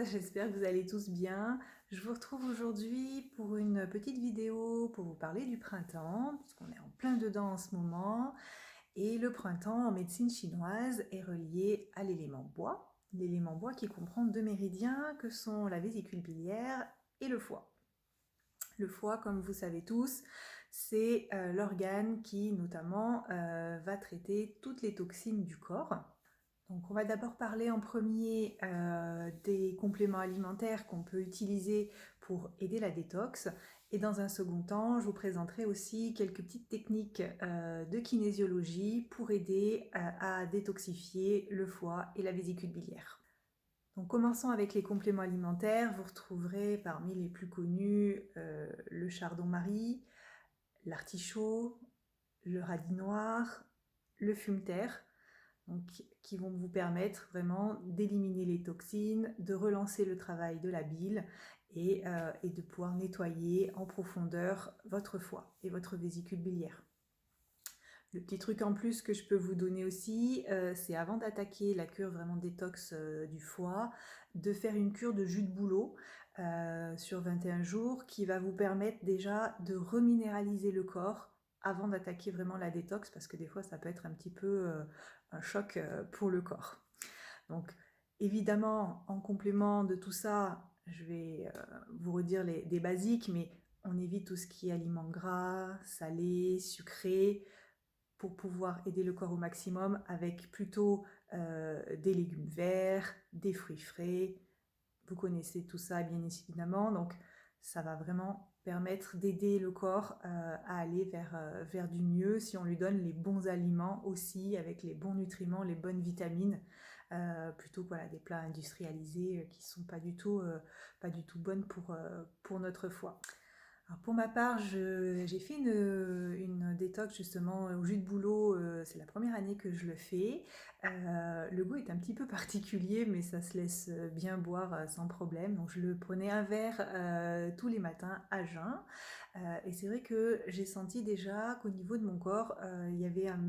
j'espère que vous allez tous bien. Je vous retrouve aujourd'hui pour une petite vidéo pour vous parler du printemps, puisqu'on est en plein dedans en ce moment. Et le printemps en médecine chinoise est relié à l'élément bois qui comprend deux méridiens que sont la vésicule biliaire et le foie. Le foie, comme vous savez tous, c'est l'organe qui notamment va traiter toutes les toxines du corps. Donc on va d'abord parler en premier des compléments alimentaires qu'on peut utiliser pour aider la détox. Et dans un second temps, je vous présenterai aussi quelques petites techniques de kinésiologie pour aider à détoxifier le foie et la vésicule biliaire. Donc commençons avec les compléments alimentaires. Vous retrouverez parmi les plus connus le chardon-marie, l'artichaut, le radis noir, le fumeterre. Donc, qui vont vous permettre vraiment d'éliminer les toxines, de relancer le travail de la bile et de pouvoir nettoyer en profondeur votre foie et votre vésicule biliaire. Le petit truc en plus que je peux vous donner aussi, c'est avant d'attaquer la cure vraiment détox du foie, de faire une cure de jus de bouleau sur 21 jours qui va vous permettre déjà de reminéraliser le corps avant d'attaquer vraiment la détox, parce que des fois ça peut être un petit peu un choc pour le corps. Donc évidemment, en complément de tout ça, je vais vous redire des basiques, mais on évite tout ce qui est aliments gras, salés, sucrés, pour pouvoir aider le corps au maximum avec plutôt des légumes verts, des fruits frais. Vous connaissez tout ça bien évidemment, donc ça va vraiment permettre d'aider le corps à aller vers du mieux si on lui donne les bons aliments aussi, avec les bons nutriments, les bonnes vitamines, plutôt que voilà, des plats industrialisés qui ne sont pas du tout bonnes pour notre foie. Alors pour ma part, j'ai fait une détox justement au jus de bouleau, c'est la première année que je le fais. Le goût est un petit peu particulier, mais ça se laisse bien boire sans problème. Donc je le prenais un verre tous les matins à jeun. Et c'est vrai que j'ai senti déjà qu'au niveau de mon corps, il y avait une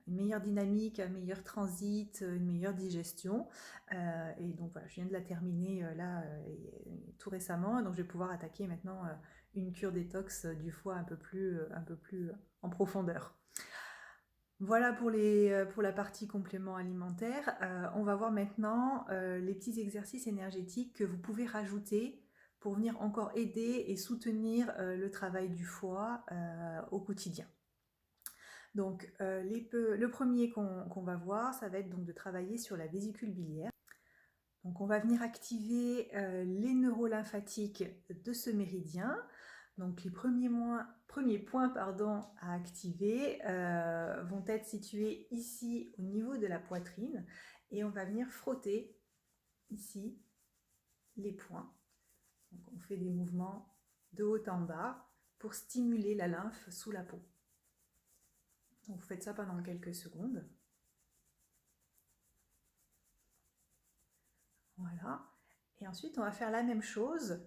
meilleure dynamique, un meilleur transit, une meilleure digestion. Et donc voilà, je viens de la terminer tout récemment, donc je vais pouvoir attaquer maintenant une cure détox du foie un peu plus en profondeur. Voilà pour la partie complément alimentaire. On va voir maintenant les petits exercices énergétiques que vous pouvez rajouter pour venir encore aider et soutenir le travail du foie au quotidien. Donc le premier qu'on va voir, ça va être donc de travailler sur la vésicule biliaire. Donc on va venir activer les neurolymphatiques de ce méridien. Donc les premiers points à activer vont être situés ici au niveau de la poitrine, et on va venir frotter ici les points. Donc on fait des mouvements de haut en bas pour stimuler la lymphe sous la peau. Donc vous faites ça pendant quelques secondes. Voilà. Et ensuite, on va faire la même chose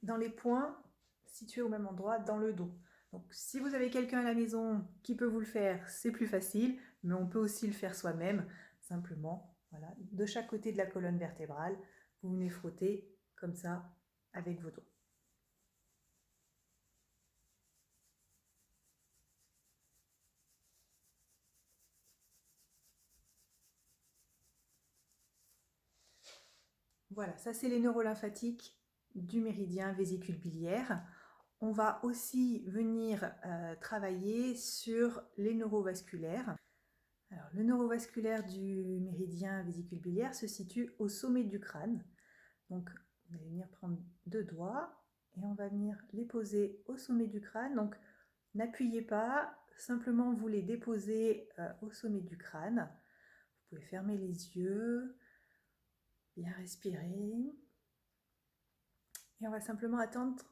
dans les points situés au même endroit dans le dos. Donc, si vous avez quelqu'un à la maison qui peut vous le faire, c'est plus facile, mais on peut aussi le faire soi-même. Simplement, voilà, de chaque côté de la colonne vertébrale, vous venez frotter comme ça avec vos doigts. Voilà, ça c'est les neurolymphatiques du méridien vésicule biliaire. On va aussi venir travailler sur les neurovasculaires. Alors, le neurovasculaire du méridien vésicule biliaire se situe au sommet du crâne. Donc, vous allez venir prendre deux doigts et on va venir les poser au sommet du crâne. Donc, n'appuyez pas, simplement vous les déposez au sommet du crâne. Vous pouvez fermer les yeux, bien respirer. Et on va simplement attendre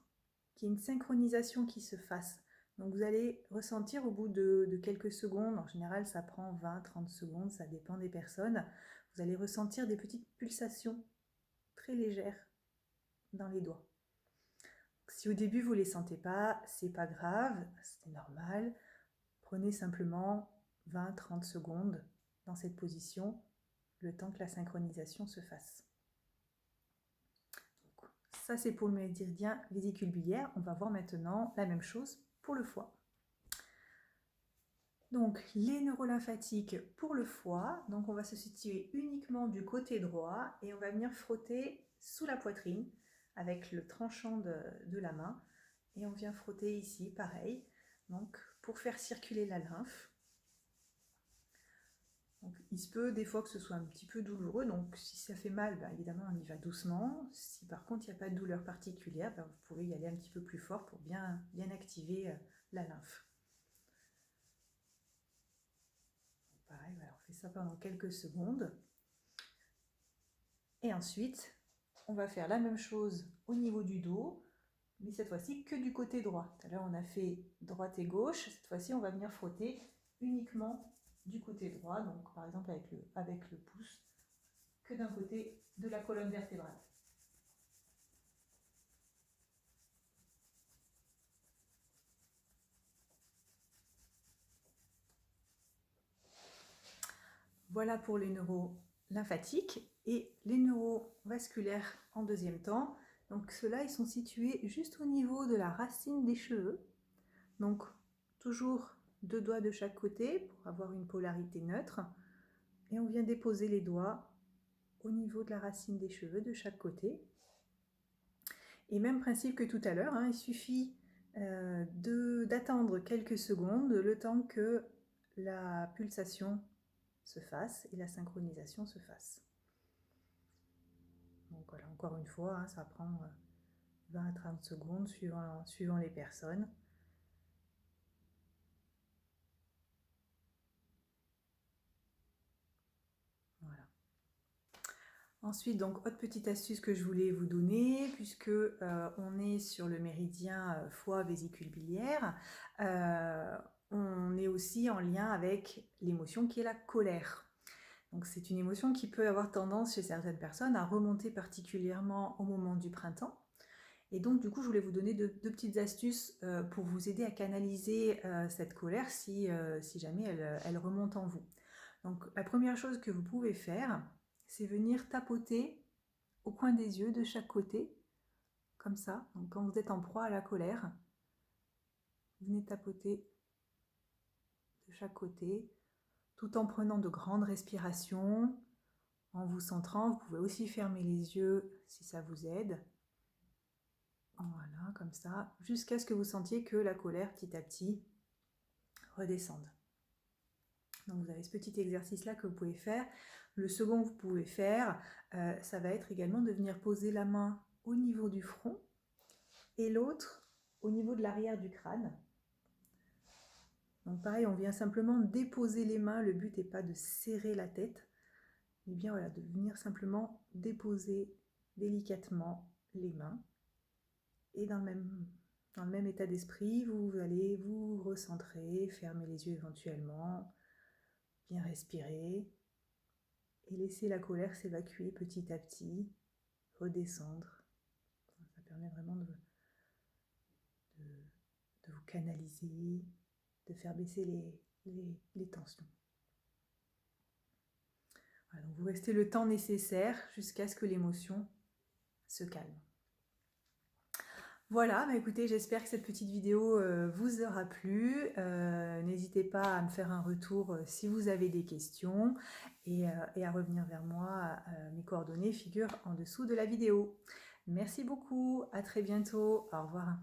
qu'il y ait une synchronisation qui se fasse. Donc vous allez ressentir au bout de quelques secondes, en général ça prend 20-30 secondes, ça dépend des personnes, vous allez ressentir des petites pulsations très légères dans les doigts. Si au début vous ne les sentez pas, c'est pas grave, c'est normal. Prenez simplement 20-30 secondes dans cette position, le temps que la synchronisation se fasse. ça c'est pour le méridien vésicule biliaire. On va voir maintenant la même chose pour le foie. Donc les neurolymphatiques pour le foie, donc on va se situer uniquement du côté droit et on va venir frotter sous la poitrine avec le tranchant de la main et on vient frotter ici pareil, donc pour faire circuler la lymphe. Donc, il se peut des fois que ce soit un petit peu douloureux, donc si ça fait mal, évidemment on y va doucement. Si par contre il n'y a pas de douleur particulière, vous pouvez y aller un petit peu plus fort pour bien activer la lymphe. Pareil, voilà, on fait ça pendant quelques secondes. Et ensuite, on va faire la même chose au niveau du dos, mais cette fois-ci que du côté droit. Tout à l'heure on a fait droite et gauche, cette fois-ci on va venir frotter uniquement du côté droit, donc par exemple avec le pouce, que d'un côté de la colonne vertébrale. Voilà pour les neurolymphatiques et les neurovasculaires en deuxième temps. Donc ceux-là, ils sont situés juste au niveau de la racine des cheveux. Donc toujours 2 doigts de chaque côté pour avoir une polarité neutre. Et on vient déposer les doigts au niveau de la racine des cheveux de chaque côté. Et même principe que tout à l'heure, il suffit d'attendre quelques secondes, le temps que la pulsation se fasse et la synchronisation se fasse. Donc voilà, encore une fois, ça prend 20 à 30 secondes suivant les personnes. Voilà. Ensuite, donc, autre petite astuce que je voulais vous donner, puisque on est sur le méridien foie vésicule biliaire, on est aussi en lien avec l'émotion qui est la colère. Donc c'est une émotion qui peut avoir tendance chez certaines personnes à remonter particulièrement au moment du printemps. Et donc du coup je voulais vous donner deux petites astuces pour vous aider à canaliser cette colère si jamais elle remonte en vous. Donc la première chose que vous pouvez faire, c'est venir tapoter au coin des yeux de chaque côté, comme ça. Donc quand vous êtes en proie à la colère, venez tapoter de chaque côté, tout en prenant de grandes respirations, en vous centrant. Vous pouvez aussi fermer les yeux si ça vous aide. Voilà, comme ça, jusqu'à ce que vous sentiez que la colère, petit à petit, redescende. Donc vous avez ce petit exercice-là que vous pouvez faire. Le second que vous pouvez faire, ça va être également de venir poser la main au niveau du front et l'autre au niveau de l'arrière du crâne. Donc pareil, on vient simplement déposer les mains. Le but n'est pas de serrer la tête, mais bien voilà, de venir simplement déposer délicatement les mains. Et dans le même état d'esprit, vous allez vous recentrer, fermer les yeux éventuellement, bien respirer et laisser la colère s'évacuer petit à petit, redescendre. Ça permet vraiment de vous canaliser, de faire baisser les tensions. Voilà, donc vous restez le temps nécessaire jusqu'à ce que l'émotion se calme. Voilà, écoutez, j'espère que cette petite vidéo vous aura plu. N'hésitez pas à me faire un retour si vous avez des questions et à revenir vers moi. Mes coordonnées figurent en dessous de la vidéo. Merci beaucoup, à très bientôt, au revoir.